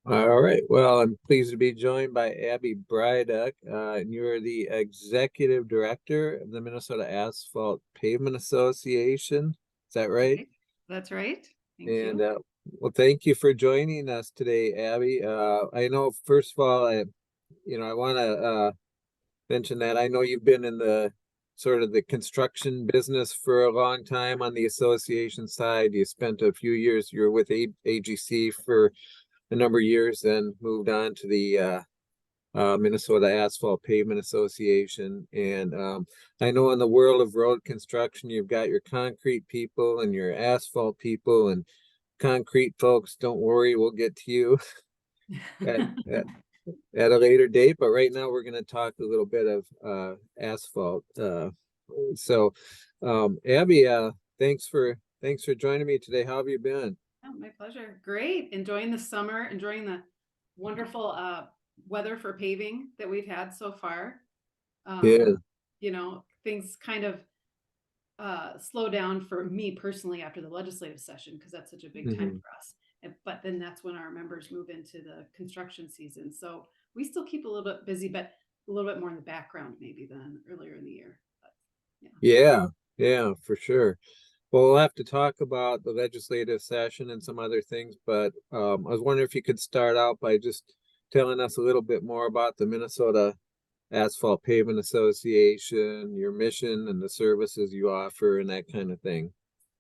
All right. Well, I'm pleased to be joined by Abbey Bryduck, and you're the executive director of the Minnesota Asphalt Pavement Association. Is that right? Right. That's right. Thank And you. well, thank you for joining us today, Abby. I know, first of all, I want to mention that I know you've been in the sort of the construction business for a long time on the association side. You spent a few years, you were with AGC for a number of years, then moved on to the Minnesota Asphalt Pavement Association. And I know in the world of road construction, you've got your concrete people and your asphalt people, and concrete folks, don't worry, we'll get to you at, at, at a later date. But right now, we're going to talk a little bit of asphalt. So, Abby, thanks for joining me today. How have you been? Oh, my pleasure. Great. Enjoying the summer, enjoying the wonderful weather for paving that we've had so far. Um, Yeah. Things kind of slow down for me personally after the legislative session because that's such a big time Mhm. for us. But then that's when our members move into the construction season. So we still keep a little bit busy, but a little bit more in the background maybe than earlier in the year. But yeah. Yeah, yeah, for sure. Well, we'll have to talk about the legislative session and some other things, but I was wondering if you could start out by just telling us a little bit more about the Minnesota Asphalt Pavement Association, your mission and the services you offer and that kind of thing.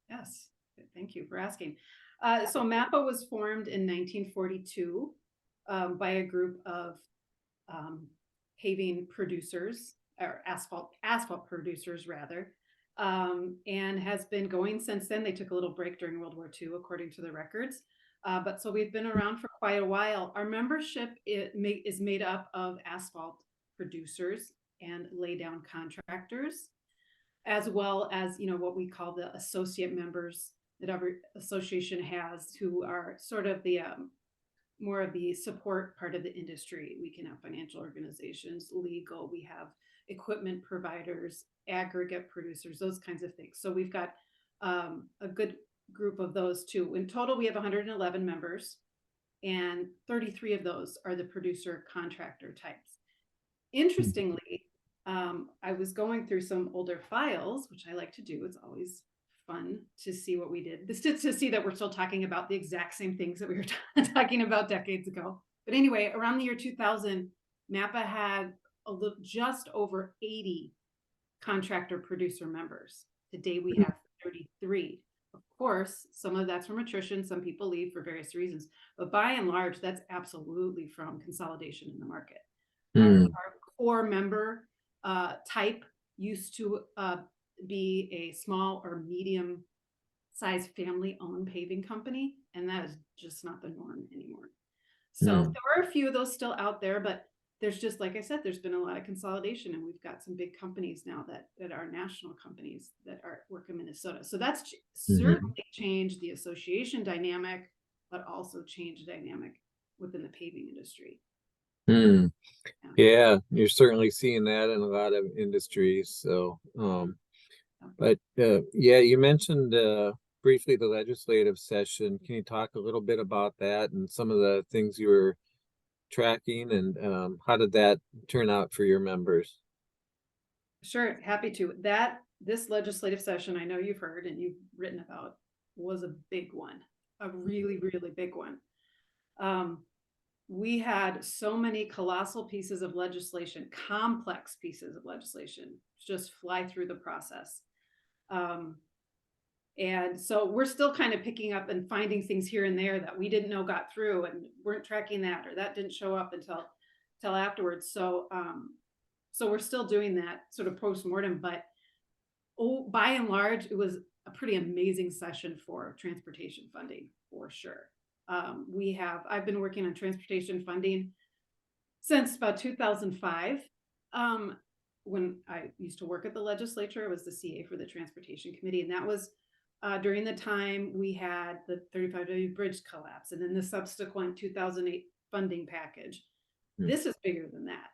Yes, thank you for asking. So MAPA was formed in 1942 by a group of um, paving producers or asphalt producers rather, and has been going since then. They took a little break during World War II, according to the records. But so we've been around for quite a while. Our membership is made up of asphalt producers and lay down contractors, as well as what we call the associate members that every association has, who are sort of the more of the support part of the industry. We can have financial organizations, legal, we have equipment providers, aggregate producers, those kinds of things. So we've got a good group of those too. In total, we have 111 members, and 33 of those are the producer contractor types. Interestingly, I was going through some older files, which I like to do. It's always fun to see what we did. This to see that we're still talking about the exact same things that we were talking about decades ago. But anyway, around the year 2000, MAPA had just over 80 contractor producer members. Today we have 33. Of course, some of that's from attrition. Some people leave for various reasons, but by and large, that's absolutely from consolidation in the market. Mm, Our core member type used to be a small or medium sized family owned paving company, and that is just not the norm anymore. So mm, there are a few of those still out there, but there's just, like I said, there's been a lot of consolidation, and we've got some big companies now that are national companies that are work in Minnesota. So that's mhm, certainly changed the association dynamic, but also changed the dynamic within the paving industry. mm. Yeah. Yeah, you're certainly seeing that in a lot of industries. So, but yeah, you mentioned briefly the legislative session. Can you talk a little bit about that and some of the things you were tracking, and how did that turn out for your members? Sure, happy to. That this legislative session, I know you've heard and you've written about, was a big one, a really, really big one. Um, we had so many colossal pieces of legislation, complex pieces of legislation, just fly through the process. Um, and so we're still kind of picking up and finding things here and there that we didn't know got through and weren't tracking that, or that didn't show up until afterwards. So we're still doing that sort of post-mortem, but by and large, it was a pretty amazing session for transportation funding for sure. I've been working on transportation funding since about 2005. Um, when I used to work at the legislature, I was the CA for the transportation committee, and that was during the time we had the 35W bridge collapse and then the subsequent 2008 funding package. Mm, This is bigger than that,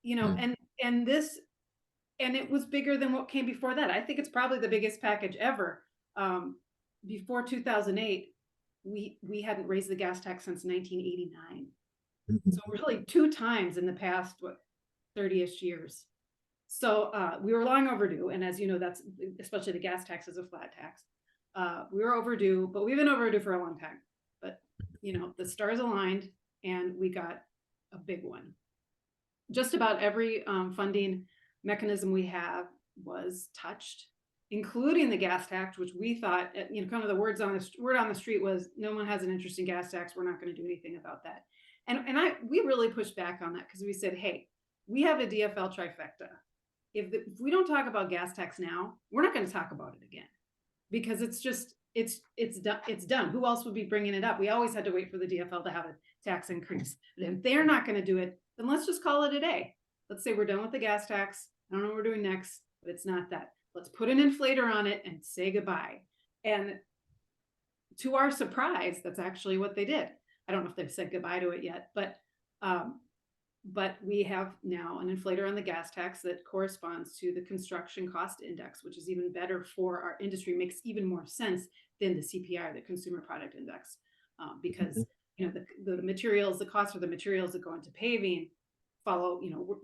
you know, mm, and this and it was bigger than what came before that. I think it's probably the biggest package ever. Um, Before 2008, we hadn't raised the gas tax since 1989. Mhm. So really 2 times in the past, 30-ish years. So we were long overdue. And as you know, that's especially the gas tax is a flat tax. We were overdue, but we've been overdue for a long time. But, the stars aligned and we got a big one. Just about every funding mechanism we have was touched, including the gas tax, which we thought, kind of the word on the street was, no one has an interest in gas tax. We're not going to do anything about that. And we really pushed back on that because we said, hey, we have a DFL trifecta. If we don't talk about gas tax now, we're not going to talk about it again, because it's done. It's done. Who else would be bringing it up? We always had to wait for the DFL to have a tax increase. But if they're not going to do it, then let's just call it a day. Let's say we're done with the gas tax. I don't know what we're doing next, but it's not that. Let's put an inflator on it and say goodbye. And to our surprise, that's actually what they did. I don't know if they've said goodbye to it yet, but we have now an inflator on the gas tax that corresponds to the construction cost index, which is even better for our industry, makes even more sense than the CPI, the Consumer Product Index, because the materials, the cost of the materials that go into paving follow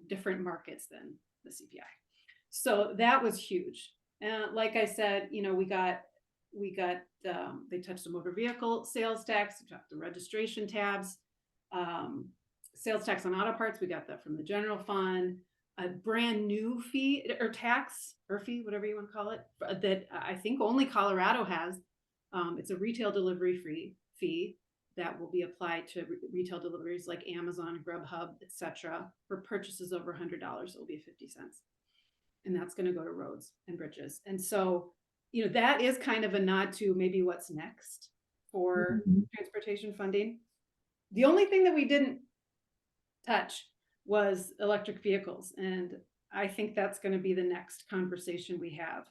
different markets than the CPI. So that was huge. And like I said, we got they touched the motor vehicle sales tax, the registration tabs. Sales tax on auto parts, we got that from the general fund. A brand new fee or tax or fee, whatever you want to call it, that I think only Colorado has. It's a retail delivery fee that will be applied to retail deliveries like Amazon, Grubhub, etc. For purchases over $100, it'll be 50 cents, and that's going to go to roads and bridges. And so, that is kind of a nod to maybe what's next for transportation funding. The only thing that we didn't touch was electric vehicles. And I think that's going to be the next conversation we have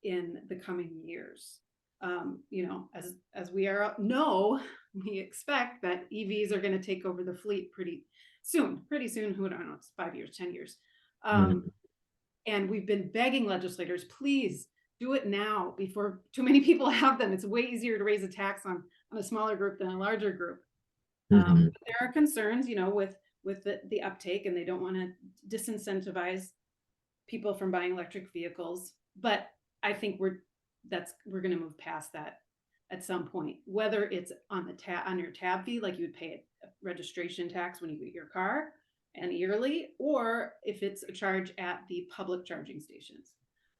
in the coming years. As we we expect that EVs are going to take over the fleet pretty soon. Who, I don't know, it's 5 years, 10 years. And we've been begging legislators, please do it now before too many people have them. It's way easier to raise a tax on a smaller group than a larger group. But there are concerns, with the uptake, and they don't want to disincentivize people from buying electric vehicles. But I think we're going to move past that at some point, whether it's on your tab fee, like you would pay a registration tax when you get your car and yearly, or if it's a charge at the public charging stations,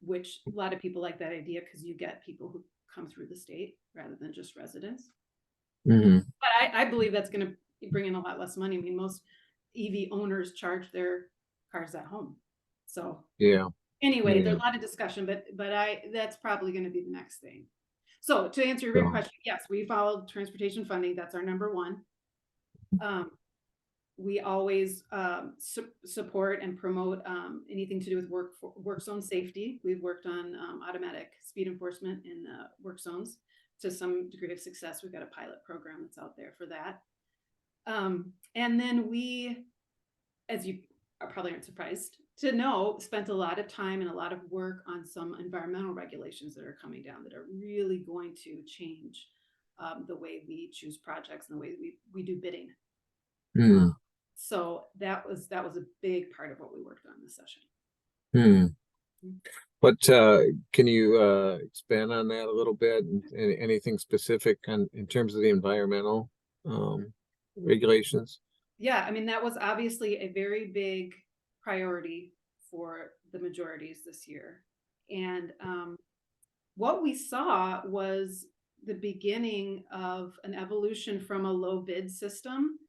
which a lot of people like that idea because you get people who come through the state rather than just residents. But I believe that's going to bring in a lot less money. I mean, most EV owners charge their cars at home. So anyway, there's a lot of discussion, but that's probably going to be the next thing. So to answer your question, yes, we followed transportation funding. That's our number one. We always support and promote anything to do with work zone safety. We've worked on automatic speed enforcement in work zones to some degree of success. We've got a pilot program that's out there for that. And then we, as you probably aren't surprised to know, spent a lot of time and a lot of work on some environmental regulations that are coming down that are really going to change the way we choose projects and the way we do bidding. So that was a big part of what we worked on this session. But can you expand on that a little bit? And anything specific in terms of the environmental regulations? Yeah, I mean, that was obviously a very big priority for the majorities this year. And what we saw was the beginning of an evolution from a low bid system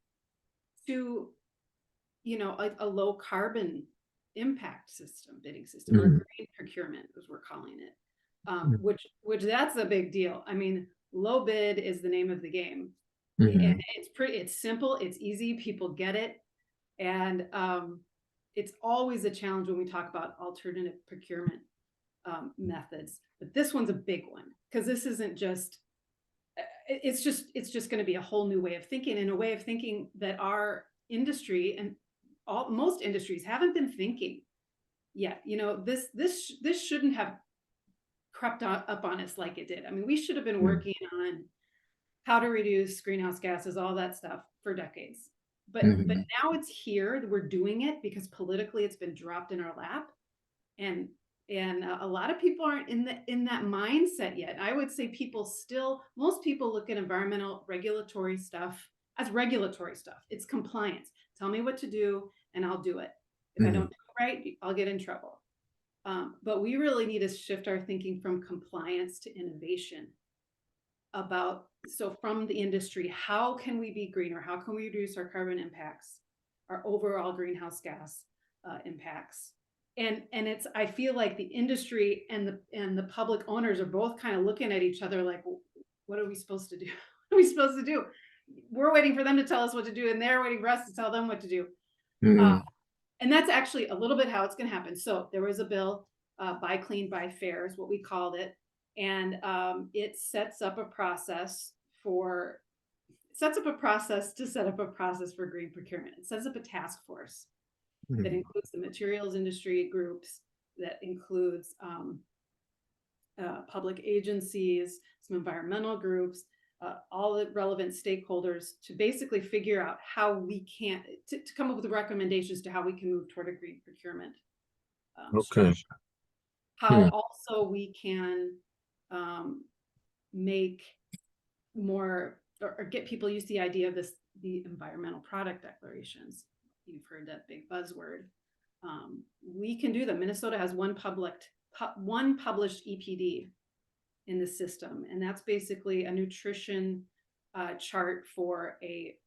to, a low carbon impact system, bidding system, or green procurement, as we're calling it, which that's a big deal. I mean, low bid is the name of the game. And it's simple, it's easy, people get it. And it's always a challenge when we talk about alternative procurement methods. But this one's a big one because this isn't just, it's just going to be a whole new way of thinking, and a way of thinking that our industry and most industries haven't been thinking yet. This shouldn't have crept up on us like it did. I mean, we should have been working on how to reduce greenhouse gases, all that stuff for decades. But Mhm. now it's here. We're doing it because politically it's been dropped in our lap, and a lot of people aren't in that mindset yet. I would say most people look at environmental regulatory stuff as regulatory stuff. It's compliance. Tell me what to do and I'll do it. If I don't Mhm. do it right, I'll get in trouble. But we really need to shift our thinking from compliance to innovation from the industry, how can we be greener? How can we reduce our carbon impacts, our overall greenhouse gas impacts? And I feel like the industry and the public owners are both kind of looking at each other like, what are we supposed to do? What are we supposed to do? We're waiting for them to tell us what to do, and they're waiting for us to tell them what to do. Mhm. And that's actually a little bit how it's going to happen. So there was a bill, Buy Clean, Buy Fair is what we called it. And it sets up a process to set up a process for green procurement. It sets up a task force that Mhm. includes the materials industry groups, that includes public agencies, some environmental groups, all the relevant stakeholders, to basically figure out how we can to come up with recommendations to how we can move toward a green procurement Okay. structure. How Hmm. also we can um, make more or get people used to the idea of the environmental product declarations. You've heard that big buzzword. We can do them. Minnesota has one published EPD in the system, and that's basically a nutrition chart for a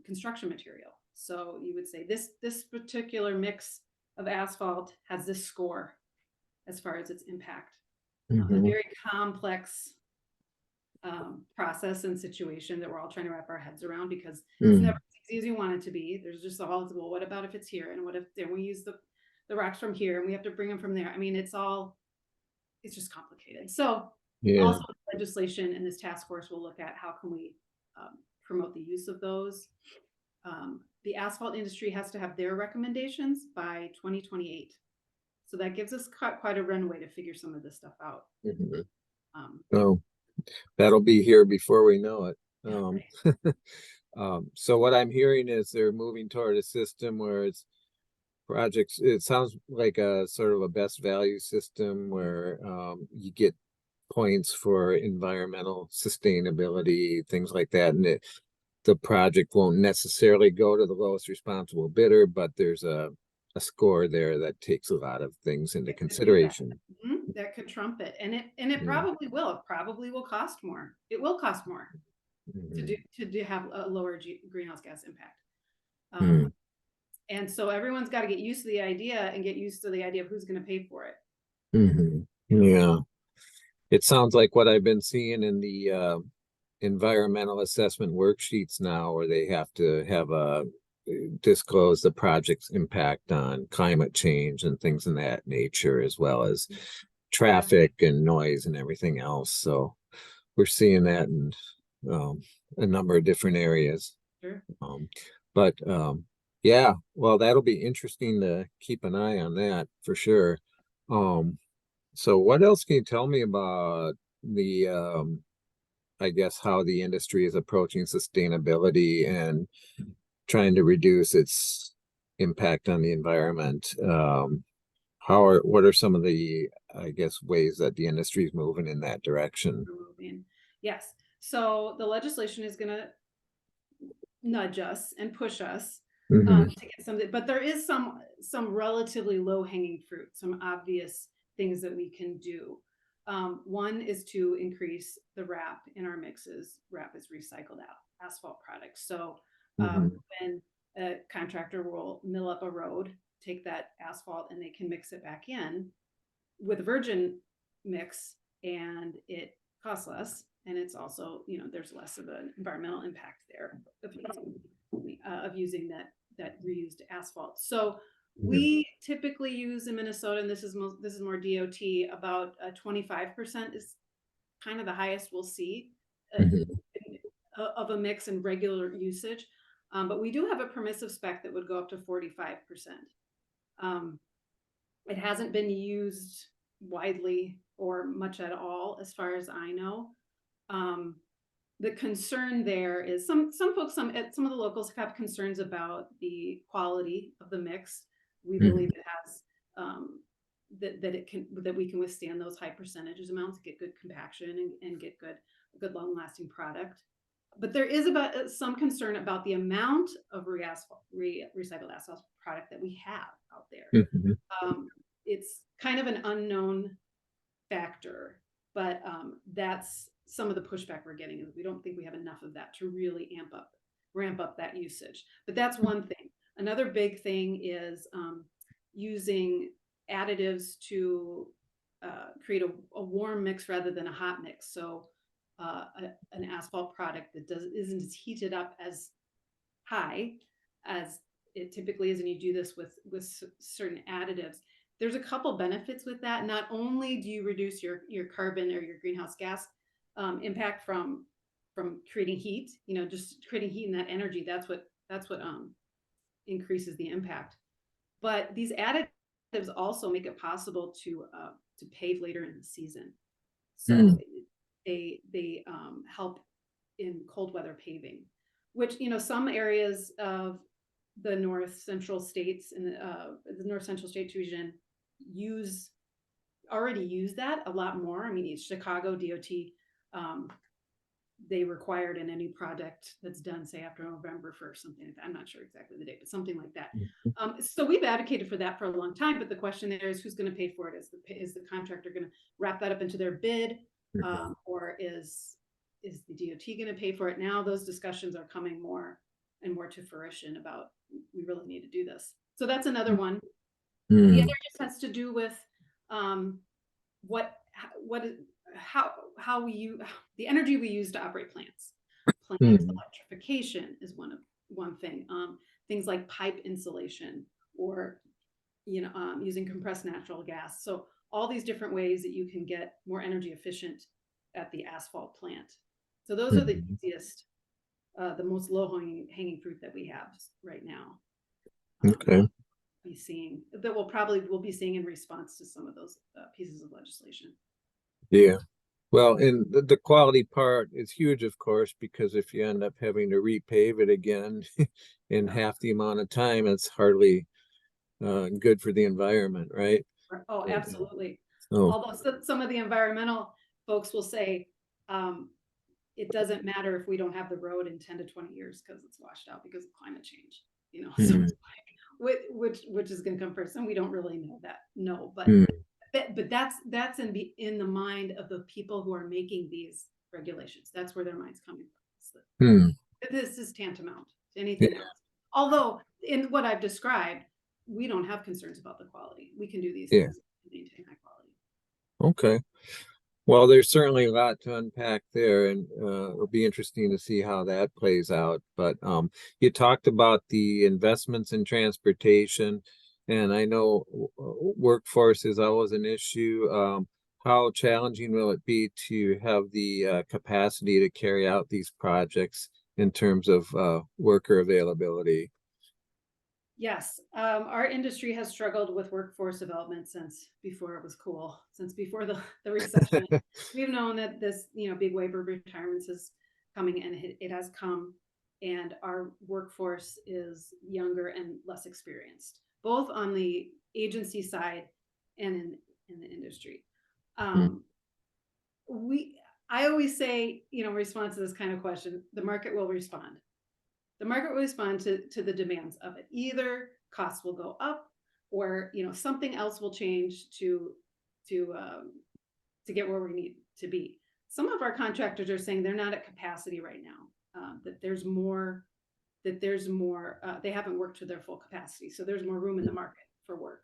construction material. So you would say this particular mix of asphalt has this score as far as its impact. A Mhm. very complex process and situation that we're all trying to wrap our heads around, because it's never Mhm. as easy as you want it to be. There's just well, what about if it's here, and what if then we use the rocks from here and we have to bring them from there? I mean, it's just complicated. So Yeah. also legislation and this task force will look at how can we promote the use of those. The asphalt industry has to have their recommendations by 2028. So that gives us quite a runway to figure some of this stuff out. Mhm. Um, Oh, that'll be here before we know it. yeah, Um, right. so what I'm hearing is they're moving toward a system where it's projects. It sounds like a sort of a best value system where you get points for environmental sustainability, things like that, and the project won't necessarily go to the lowest responsible bidder, but there's a score there that takes a lot of things into It could do that. consideration. That could trump it, and it Yeah. probably will. It probably will cost more. It will cost more Mhm. to do have a lower greenhouse gas impact. Hmm. And so everyone's got to get used to the idea and get used to the idea of who's going to pay for it. Mhm. Yeah. It sounds like what I've been seeing in the environmental assessment worksheets now, where they have to have a disclose the project's impact on climate change and things in that nature, as well as Yeah, traffic and noise and everything else. So we're seeing that in um, a number of different areas. sure. Um, but yeah, well, that'll be interesting to keep an eye on that for sure. Um, so what else can you tell me about the I guess how the industry is approaching sustainability and trying to reduce its impact on the environment? What are some of the, I guess, ways that the industry is moving in that direction? Moving. Yes. So the legislation is going to nudge us and push us Hmm. to get something, but there is some relatively low hanging fruit, some obvious things that we can do. One is to increase the RAP in our mixes. RAP is recycled out asphalt products. So Hmm. when a contractor will mill up a road, take that asphalt and they can mix it back in with virgin mix, and it costs less, and it's also, there's less of an environmental impact there of using that reused asphalt. So we typically use in Minnesota, and this is more DOT, about 25% is kind of the highest we'll see Hmm. of a mix in regular usage. But we do have a permissive spec that would go up to 45%. Um, it hasn't been used widely or much at all, as far as I know. Um, the concern there is some folks, some of the locals have concerns about the quality of the mix. We believe it has that we can withstand those high percentages amounts, get good compaction and get good long lasting product. But there is about some concern about the amount of recycled asphalt product that we have out there. It's kind of an unknown factor, but that's some of the pushback we're getting is we don't think we have enough of that to really ramp up that usage. But that's one thing. Another big thing is using additives to create a warm mix rather than a hot mix. So an asphalt product that isn't as heated up as high as it typically is, and you do this with certain additives. There's a couple benefits with that. Not only do you reduce your carbon or your greenhouse gas impact from creating heat, just creating heat and that energy. That's what increases the impact. But these additives also make it possible to pave later in the season. So they help in cold weather paving, which some areas of the north central states in the north central states region already use that a lot more. I mean, Chicago DOT, they required in any project that's done, say after November 1st, something like that. I'm not sure exactly the date, but something like that. So we've advocated for that for a long time, but the question there is who's going to pay for it? Is the contractor going to wrap that up into their bid, or is the DOT going to pay for it? Now those discussions are coming more and more to fruition about we really need to do this. So that's another one. The other just has to do with how we use the energy we use to operate plants. Electrification is one thing. Things like pipe insulation or using compressed natural gas. So all these different ways that you can get more energy efficient at the asphalt plant. So those are the easiest, the most low hanging fruit that we have right now. We'll be seeing in response to some of those pieces of legislation. Yeah. Well, and the quality part is huge, of course, because if you end up having to repave it again in half the amount of time, it's hardly good for the environment, right? Oh, absolutely. So, Although some of the environmental folks will say it doesn't matter if we don't have the road in 10 to 20 years because it's washed out because of climate change, so which is going to come first, and we don't really know that. No, but that's in the mind of the people who are making these regulations. That's where their mind's coming from. This is tantamount to anything else. Although in what I've described, we don't have concerns about the quality. We can do these things and maintain high quality. Okay. Well, there's certainly a lot to unpack there, and it'll be interesting to see how that plays out. But you talked about the investments in transportation, and I know workforce is always an issue. How challenging will it be to have the capacity to carry out these projects in terms of worker availability? Yes, our industry has struggled with workforce development since before it was cool, since before the recession. We've known that this, big wave of retirements is coming, and it has come, and our workforce is younger and less experienced, both on the agency side and in the industry. I always say, in response to this kind of question, the market will respond. The market will respond to the demands of it. Either costs will go up, or something else will change to get where we need to be. Some of our contractors are saying they're not at capacity right now. That there's more. They haven't worked to their full capacity, so there's more room in the market for work.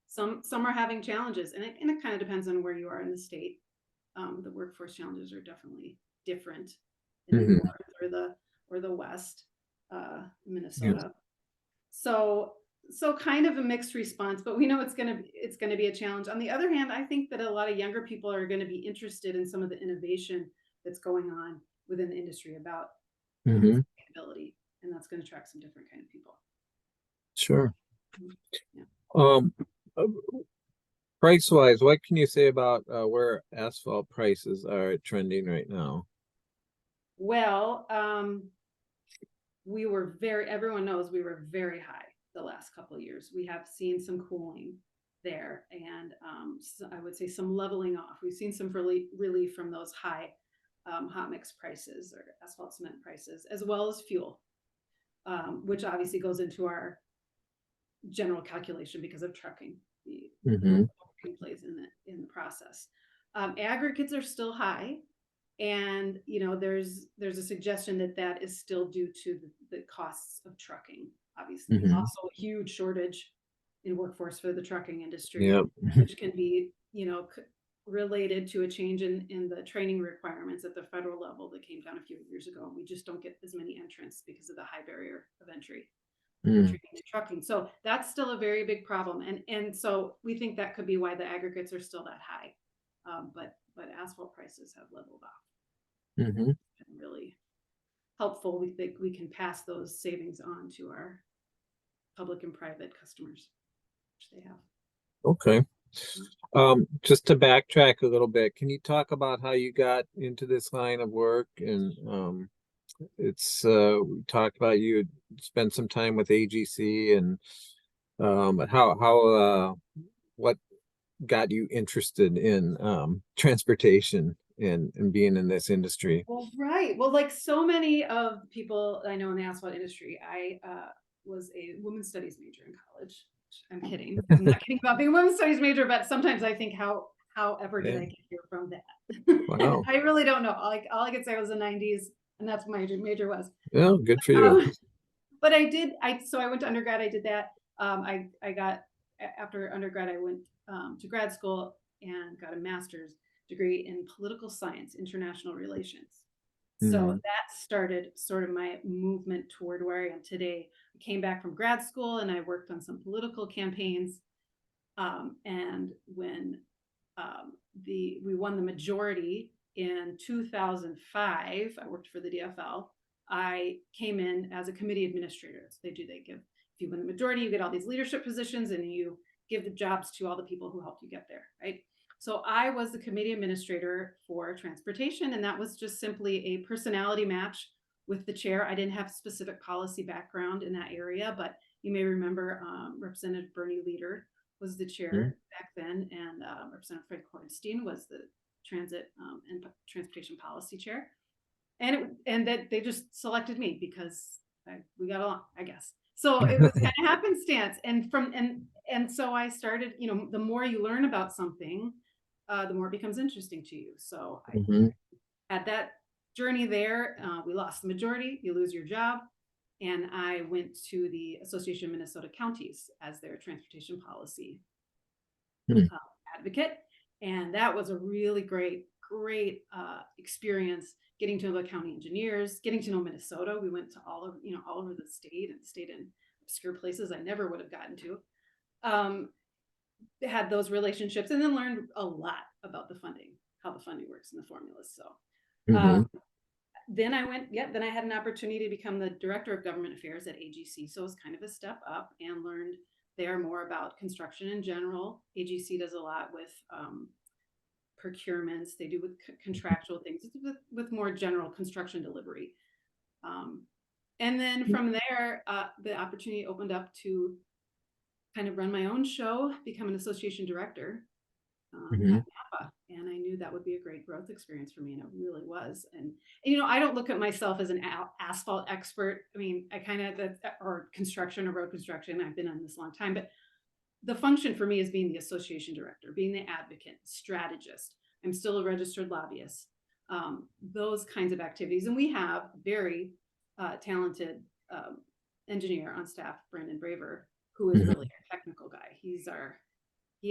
Some are having challenges, and it kind of depends on where you are in the state. The workforce challenges are definitely different in the north or the west, Minnesota. So kind of a mixed response, but we know it's going to be a challenge. On the other hand, I think that a lot of younger people are going to be interested in some of the innovation that's going on within the industry about sustainability, and that's going to attract some different kind of people. Sure. Price wise, what can you say about where asphalt prices are trending right now? Well, everyone knows we were very high the last couple of years. We have seen some cooling there, and so I would say some leveling off. We've seen some relief from those high hot mix prices or asphalt cement prices, as well as fuel, which obviously goes into our general calculation because of trucking. Mm-hmm. Plays in the process. Aggregates are still high, and there's a suggestion that is still due to the costs of trucking. Obviously, Mm-hmm. also a huge shortage in workforce for the trucking industry, Yep. which can be related to a change in the training requirements at the federal level that came down a few years ago. We just don't get as many entrants because of the high barrier of entry for Mm. training to trucking. So that's still a very big problem. And so we think that could be why the aggregates are still that high. But asphalt prices have leveled off. Mm-hmm. And really helpful. We think we can pass those savings on to our public and private customers, which they have. Okay. Just to backtrack a little bit, can you talk about how you got into this line of work? And we talked about you had spent some time with AGC, and what got you interested in transportation and being in this industry? Well, right. Well, like so many of people I know in the asphalt industry, I was a women's studies major in college. I'm kidding. I'm not kidding about being a women's studies major, but sometimes I think however did Yeah. I get here from that? And Wow. I really don't know. Like all I could say was the 90s, and that's what my major was. Yeah, good for you. But I did. So I went to undergrad. I did that. I got after undergrad. I went to grad school and got a master's degree in political science, international relations. So Mm-hmm. that started sort of my movement toward where I am today. I came back from grad school and I worked on some political campaigns. And when we won the majority in 2005, I worked for the DFL. I came in as a committee administrator. So they give, if you win the majority, you get all these leadership positions and you give the jobs to all the people who helped you get there, right? So I was the committee administrator for transportation, and that was just simply a personality match with the chair. I didn't have specific policy background in that area, but you may remember Representative Bernie Leader was the chair back then, and Representative Fred Kornstein was the transit and transportation policy chair, and that they just selected me because we got along, I guess. So it was kind of happenstance, and so I started. The more you learn about something, the more it becomes interesting to you. So I Mm-hmm. had that journey there. We lost the majority. You lose your job. And I went to the Association of Minnesota Counties as their transportation policy advocate. And that was a really great experience getting to know the county engineers, getting to know Minnesota. We went to all over the state and stayed in obscure places I never would have gotten to. Had those relationships and then learned a lot about the funding, how the funding works and the formulas. So Mm-hmm. then I had an opportunity to become the director of government affairs at AGC. So it was kind of a step up and learned there more about construction in general. AGC does a lot with procurements. They do with contractual things, with more general construction delivery. And then from there, the opportunity opened up to kind of run my own show, become an association director Mm-hmm. at MAPA. And I knew that would be a great growth experience for me, and it really was. And I don't look at myself as an asphalt expert. I mean, I kind of, or construction or road construction. I've been on this a long time, but the function for me is being the association director, being the advocate, strategist. I'm still a registered lobbyist. Those kinds of activities. And we have very talented engineer on staff, Brandon Braver, who is really our technical guy. He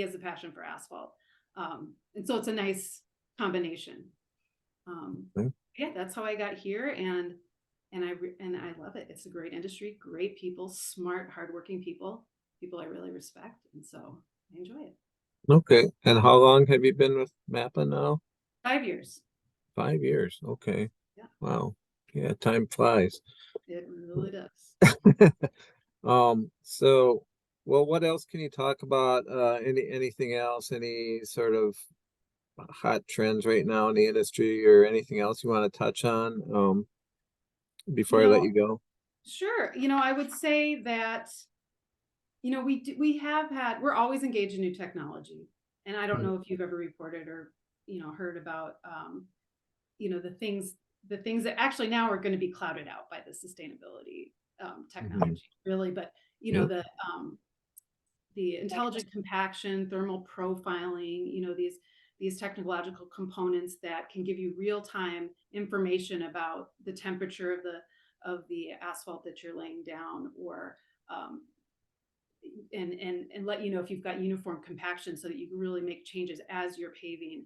has a passion for asphalt. And so it's a nice combination. Yeah, that's how I got here, and I love it. It's a great industry, great people, smart, hardworking people I really respect, and so I enjoy it. Okay. And how long have you been with MAPA now? 5 years. 5 years. Okay. Yeah, Wow. Yeah, time flies. it really does. So, well, what else can you talk about? Anything else? Any sort of hot trends right now in the industry, or anything else you want to touch on before You I let know, you go? sure. I would say that, we're always engaged in new technology. And I don't know if you've ever reported or, heard about, the things that actually now are going to be clouded out by the sustainability Mhm. technology, really. But, Yep. the intelligent compaction, thermal profiling, these technological components that can give you real-time information about the temperature of the asphalt that you're laying down, or um, and let you know if you've got uniform compaction, so that you can really make changes as you're paving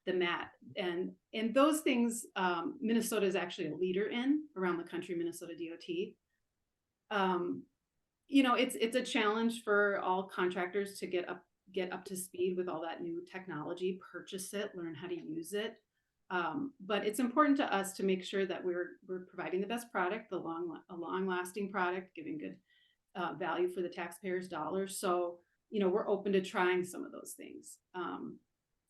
the mat. And those things, Minnesota is actually a leader in around the country. Minnesota DOT. Um, it's a challenge for all contractors to get up to speed with all that new technology, purchase it, learn how to use it. But it's important to us to make sure that we're providing the best product, a long lasting product, giving good value for the taxpayers' dollars. So, we're open to trying some of those things.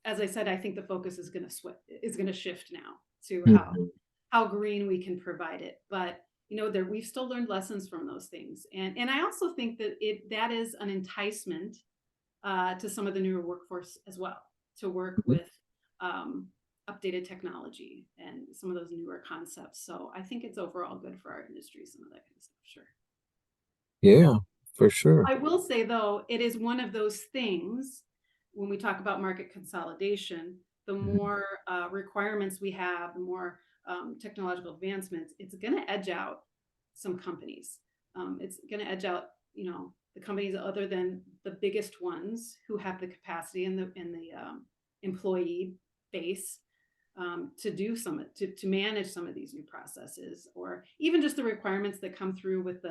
As I said, I think the focus is going to shift now to Mhm. how green we can provide it. But we've still learned lessons from those things, and I also think that is an enticement to some of the newer workforce as well, to work Mhm. with um, updated technology and some of those newer concepts. So I think it's overall good for our industry, some of that kind of stuff. Sure. Yeah, for sure. I will say, though, it is one of those things when we talk about market consolidation, the Mhm. more requirements we have, the more technological advancements, it's going to edge out some companies. It's going to edge out, the companies other than the biggest ones who have the capacity and the employee base to manage some of these new processes, or even just the requirements that come through with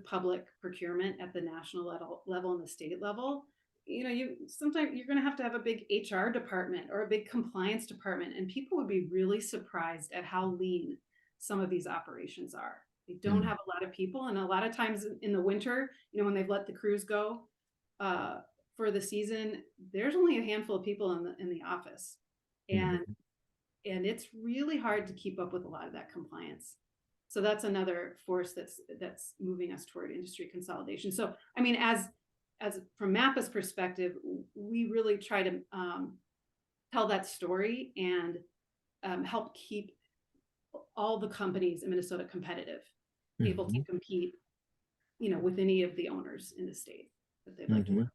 public procurement at the national level and the state level. You sometimes you're going to have a big HR department or a big compliance department, and people would be really surprised at how lean some of these operations are. They don't Mhm. have a lot of people, and a lot of times in the winter, when they've let the crews go uh, for the season, there's only a handful of people in the office, and Mhm. and it's really hard to keep up with a lot of that compliance. So that's another force that's moving us toward industry consolidation. So I mean, as from MAPA's perspective, we really try to tell that story and help keep all the companies in Minnesota competitive, able to Mhm. compete, with any of the owners in the state that they'd like to Mhm. work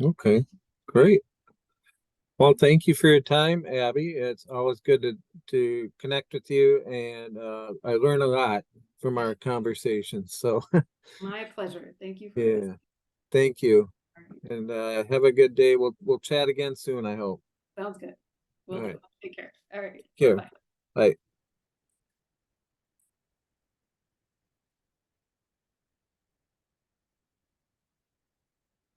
Okay, great. Well, thank you for your time, Abby. It's always good to connect with you, and I learn a lot from our conversations. So, with. My pleasure. Thank you for yeah, asking. thank you, All right. and have a good day. We'll chat again soon, I hope. Sounds good. All Will do. right, Take care. All right. take care. Bye-bye. Bye.